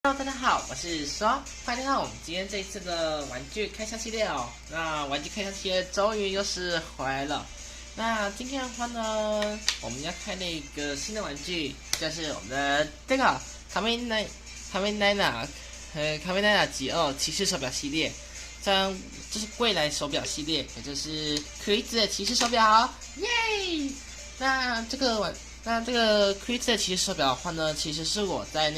Hello，大家好，我是双，欢迎来到我们今天这一次的玩具开箱系列哦。那玩具开箱系列终于又是回来了。那今天的话呢，我们要开了一个新的玩具，就是我们的这个卡梅奈娜吉奥骑士手表系列。这是未来手表系列，也就是克里兹的骑士手表，耶！那这个 Chris 的骑士手表的话呢，其实是我在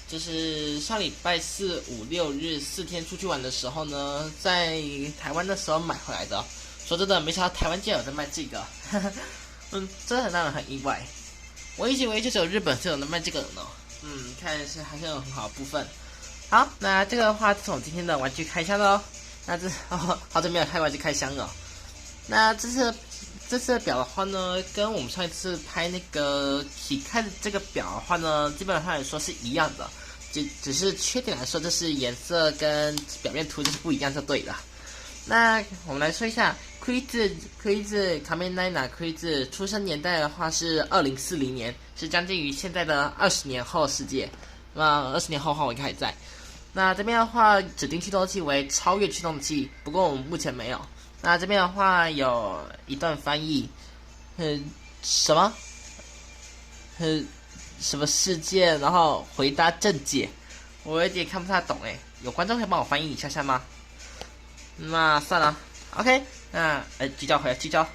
就是上礼拜4、5、6日4天出去玩的时候呢，在台湾的时候买回来的。说真的，没想到台湾竟然有在卖这个，真的很让人很意外。我一直以为就只有日本是有能卖这个的呢。看来是还是有很好的部分。好，那这个的话就是我今天的玩具开箱喽。那好久没有开玩具开箱了。那这次的表的话呢，跟我们上一次拍那个起开的这个表的话呢，基本上来说是一样的，只是缺点来说，就是颜色跟表面图就是不一样就对了。那我们来说一下Chris 卡梅奈娜 Chris 出生年代的话是2040年，是将近于现在的20年后的世界。那20年后的话我应该还在。那这边的话，指定驱动器为超越驱动器，不过我们目前没有。那这边的话有一段翻译，什么？什么事件？然后回答正解，我有点看不太懂诶。有观众可以帮我翻译一下吗？那算了 ，OK， 那聚焦回来聚焦，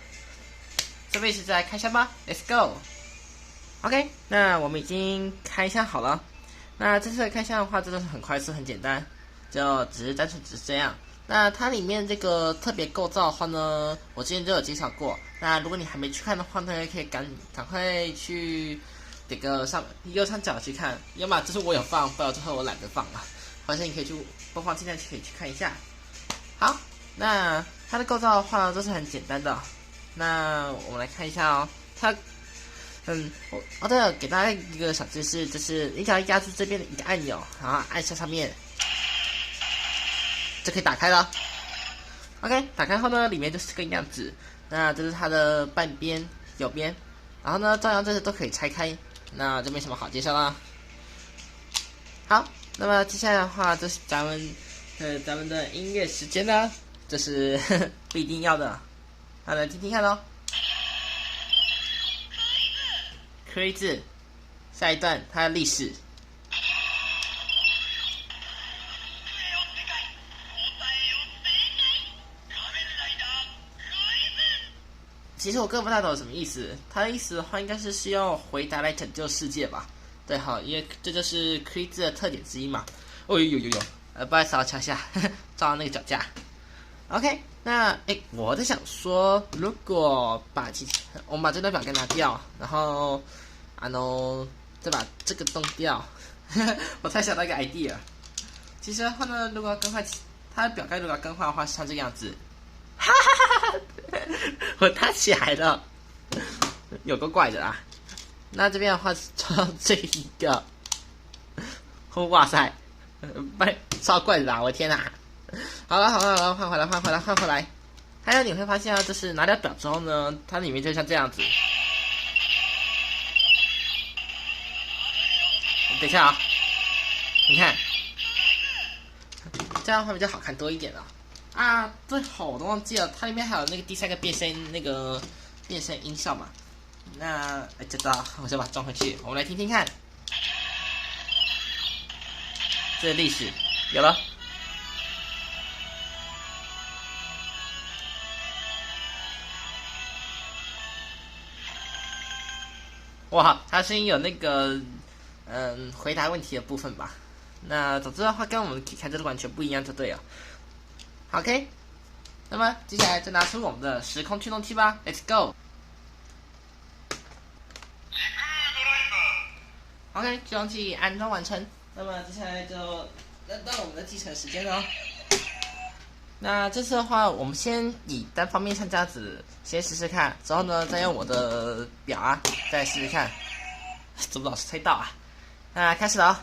这边是在开箱吧 ，Let's go。OK， 那我们已经开箱好了。那这次的开箱的话，真的是很快速、很简单，就只是这样。那它里面这个特别构造的话呢，我之前就有介绍过。那如果你还没去看的话呢，可以赶快去这个右上角去看，要么就是我有放，不然最后我懒得放了。反正你可以去播放清单可以去看一下。好，那它的构造的话都是很简单的。那我们来看一下哦，对了，给大家一个小知识，就是你只要压住这边的一个按钮，然后按下上面。就可以打开了。OK， 打开后呢，里面就是这个样子。那这是它的半边、右边，然后呢，照样这些都可以拆开。那就没什么好介绍啦。好，那么接下来的话就是咱们的音乐时间啦，这是必定要的。好，来听听看咯。Crazy， 下一段它的历史。其实我根本不太懂什么意思，他的意思的话应该是需要回答来拯救世界吧？对，好，因为这就是 Chris 的特点之一嘛。哦，有，不好意思，我敲一下，照到那个脚架。OK， 那我在想说，如果我们把这段表给拿掉，然后再把这个动掉，我才想到一个 idea。其实的话呢，如果要更换它的表盖，如果要更换的话，是像这个样子。哈哈哈！我搭起来了，有个怪的啦。那这边的话是抽到这一个，哇塞，超怪的啦！我天哪！好了，换回来。还有你会发现啊，就是拿掉表之后呢，它里面就像这样子。等一下啊，你看，这样会比较好看多一点了。啊，对，好，我都忘记了，它里面还有那个第三个变声音效嘛。那知道，我先把它装回去，我们来听听看。这历史有了。哇，它声音有那个回答问题的部分吧。那总之的话，跟我们看这个完全不一样，就对了。OK， 那么接下来就拿出我们的时空驱动器吧 ，Let's go。OK， 驱动器安装完成。那么接下来就到我们的继承时间了。那这次的话，我们先以单方面像这样子先试试看，之后呢，再用我的表啊再试试看，怎么老是猜到啊？那开始了哦。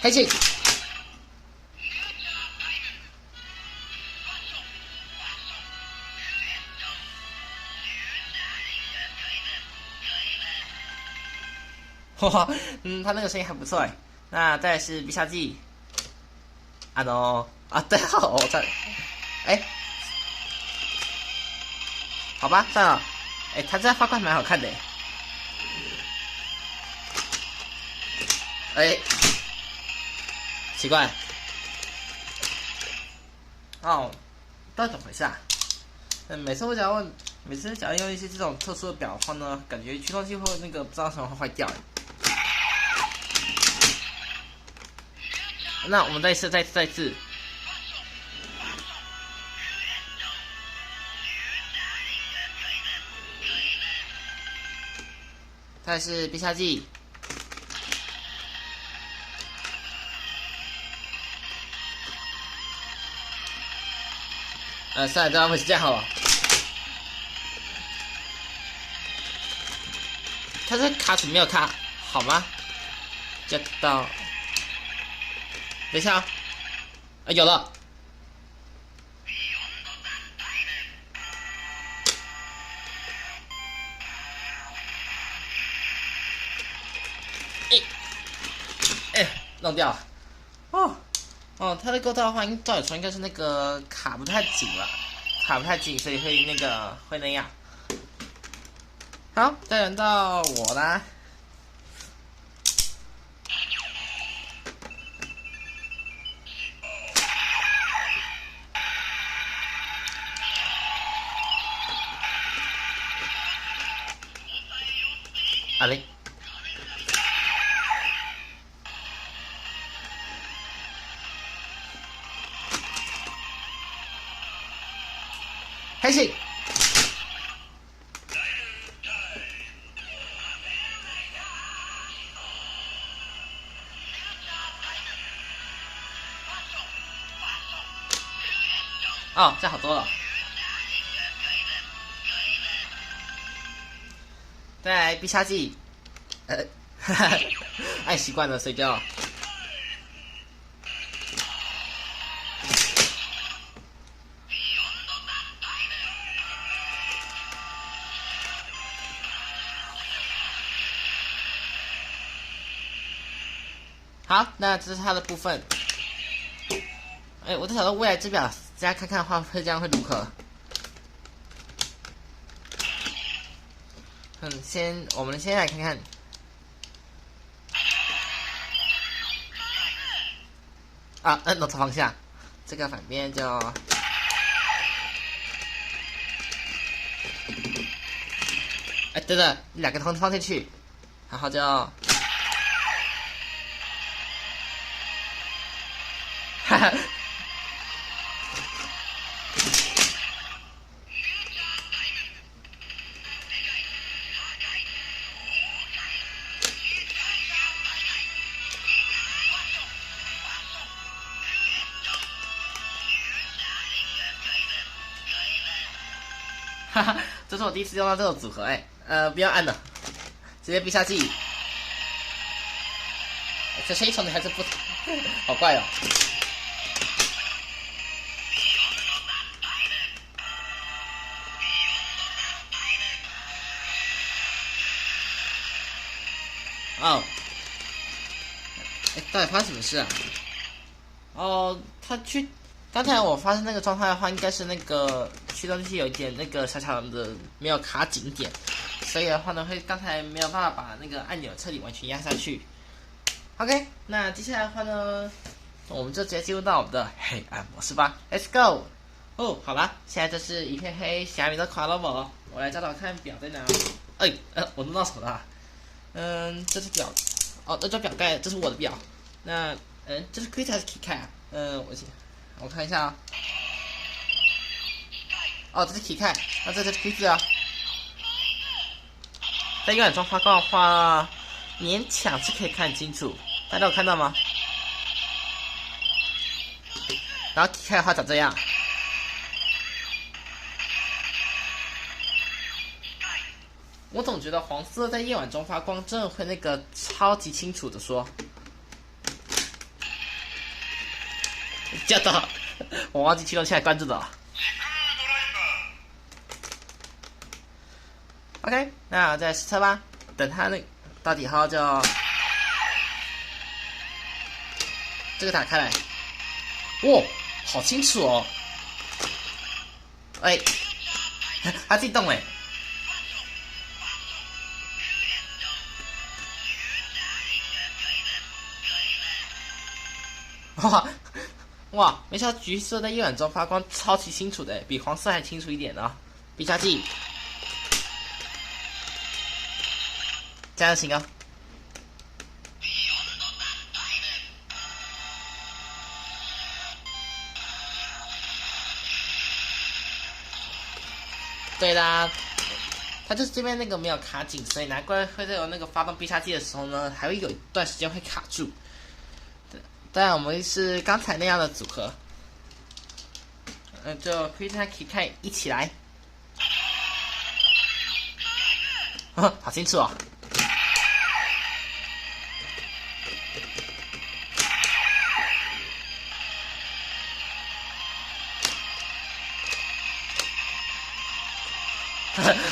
开启。哇，他那个声音还不错哎。那再来是必杀技，对，好，我在，好吧，算了，他这花冠蛮好看的，奇怪，到底怎么回事啊？每次只要用一些这种特殊的表的话呢，感觉驱动器会那个不知道什么会坏掉。那我们再一次，再是必杀技，算了，这样会是这样好了。他这卡尺没有卡，好吗？就到，等一下有了。弄掉了。它的构造的话，照理说应该是那个卡不太紧了，所以会那样。好，再轮到我啦。开心。这好多了。再来必杀技，爱习惯了睡觉。好，那这是它的部分。我在想说未来之表，大家看看的话，这样会如何？我们先来看看。摁到方向，这个反面就，对的，两个头放进去，然后就，哈哈。这是我第一次用到这种组合，不要按了，直接必杀技。这声音从你还是不，好怪哦。到底发生什么事啊？刚才我发现那个状态的话，应该是那个驱动器有一点那个小小的没有卡紧点，所以的话呢，刚才没有办法把那个按钮彻底完全压下去。OK， 那接下来的话呢，我们就直接进入到我们的黑暗模式吧 ，Let's go！ 好了，现在这是一片黑，下面都垮了我来找找看表在哪。我弄到手了。这是表，这叫表盖，这是我的表。那这是 Quit 还是 Keycap 啊？我看一下这是 Keycap， 那这是 Quit 啊。在右眼中发光的话，勉强是可以看清楚，大家有看到吗？然后 Keycap 的话长这样。我总觉得黄色在夜晚中发光，真的会那个超级清楚的说。叫到，我忘记驱动器来关注的了。OK， 那再试车吧。等它到底后就这个打开来，哇，好清楚哦！哎，它自己动哎！哇哇，没想到橘色在夜晚中发光，超级清楚的，比黄色还清楚一点呢。必杀技，这样行啊！对啦，它就是这边那个没有卡紧，所以难怪会在有那个发动必杀技的时候呢，还会有一段时间会卡住。当然，我们是刚才那样的组合，就 Quick Time 一起来，好清楚哦！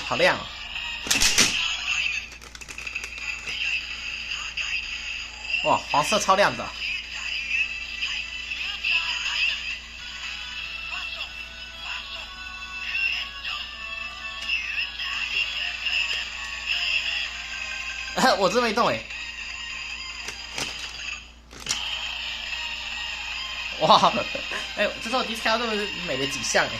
好亮哦！哇，黄色超亮的。我真没动哎！哇，哎，这是我第一次看到这么美的景象哎！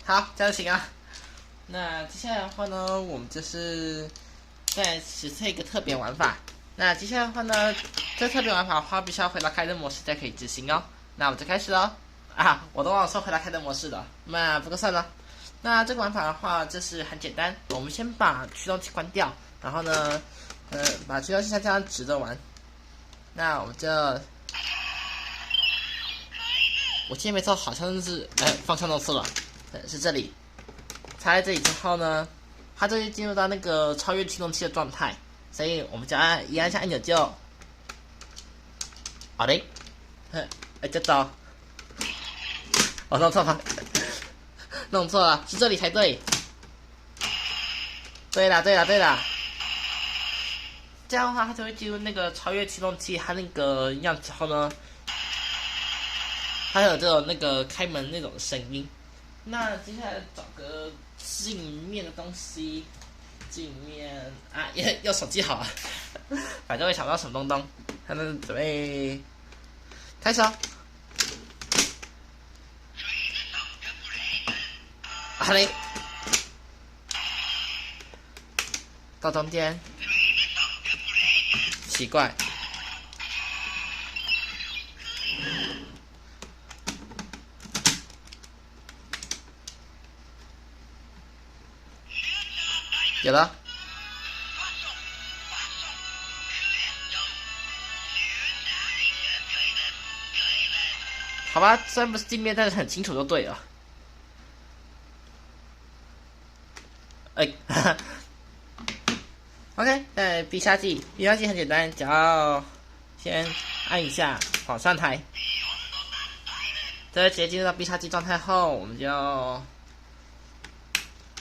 好，这样行啊。那接下来的话呢，我们就是再实测一个特别玩法。那接下来的话呢，这特别玩法的话，必须要回到开灯模式才可以执行哦。那我们就开始喽。啊，我都忘了说回到开灯模式了。那不过算了。那这个玩法的话，就是很简单。我们先把驱动器关掉，然后呢，把驱动器像这样直着玩。那我们就，我记得没错，好像是方向弄错了。是这里，插在这里之后呢，它就会进入到那个超越驱动器的状态，所以我们只要一按下按钮就，好嘞，就走，我弄错了，弄错了，是这里才对。对啦，这样的话它就会进入那个超越驱动器它那个样子后呢，它有这种那个开门那种声音。那接下来找个镜面的东西，镜面啊，用手机好了，反正会想不到什么东东。他们准备开始哦。好嘞，到中间，奇怪。有了，好吧，虽然不是镜面，但是很清楚就对了。OK， 必杀技很简单，只要先按一下往上抬，这直接进入到必杀技状态后，我们就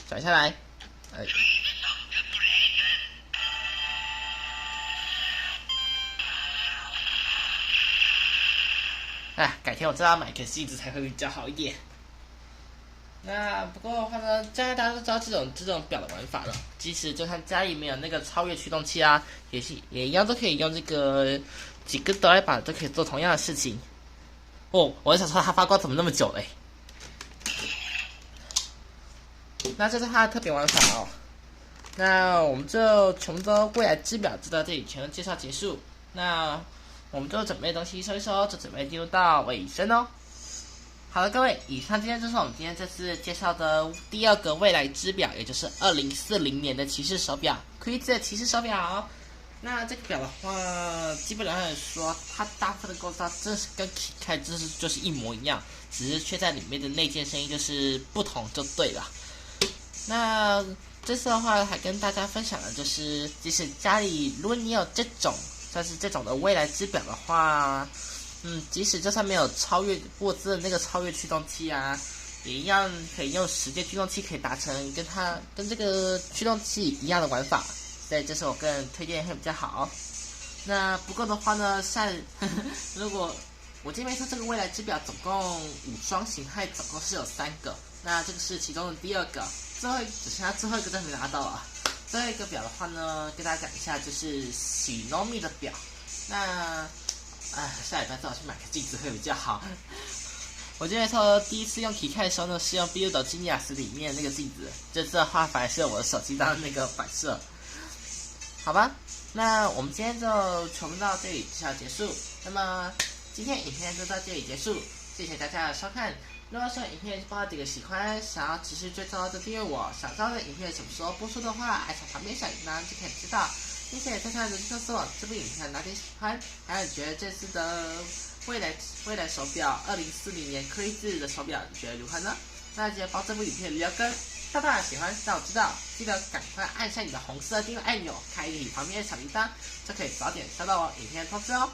转下来，改天我知道买个戏子才会比较好一点。那不过的话呢，现在大家都知道这种表的玩法了。即使就算家里没有那个超越驱动器啊，也一样都可以用这个几个哆啦板都可以做同样的事情。哦，我想说它发光怎么那么久嘞？那这是它的特别玩法哦。那我们就琼州未来之表就到这里全都介绍结束。那我们就准备东西收一收，就准备进入到尾声哦。好了，各位，以上今天就是我们今天这次介绍的第二个未来之表，也就是2040年的骑士手表，Quick 的骑士手表。那这个表的话，基本上来说，它大部分的构造真的是跟 KitKat 就是一模一样，只是却在里面的内建声音就是不同就对了。那这次的话，还跟大家分享的就是，即使家里如果你有这种像是这种的未来之表的话，即使就算没有超越沃兹的那个超越驱动器啊，也一样可以用时间驱动器可以达成跟这个驱动器一样的玩法。所以这是我个人推荐会比较好。那不过的话呢，如果我这边说这个未来之表总共5双形态，总共是有3个，那这个是其中的第2个，只剩下最后一个真没拿到了。最后一个表的话呢，跟大家讲一下，就是喜 Nomi 的表。那下礼拜最好去买个镜子会比较好。我这边说第一次用 KitKat 的时候呢，是用 Build Genius 里面那个镜子，这次的话反而是我的手机当那个反射。好吧，那我们今天就全部到这里就要结束。那么今天影片就到这里结束，谢谢大家的收看。如果说影片报几个喜欢，想要持续追踪就订阅我。想知道的影片什么时候播出的话，按下旁边小铃铛就可以知道。并且在上的告诉我这部影片哪点喜欢，还有你觉得这次的未来手表2040年Crazy的手表你觉得如何呢？那记得帮这部影片留言大大的喜欢让我知道，记得赶快按下你的红色订阅按钮，开启旁边的小铃铛，就可以早点收到我影片通知哦。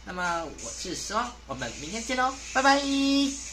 那么我是时光，我们明天见喽，拜拜。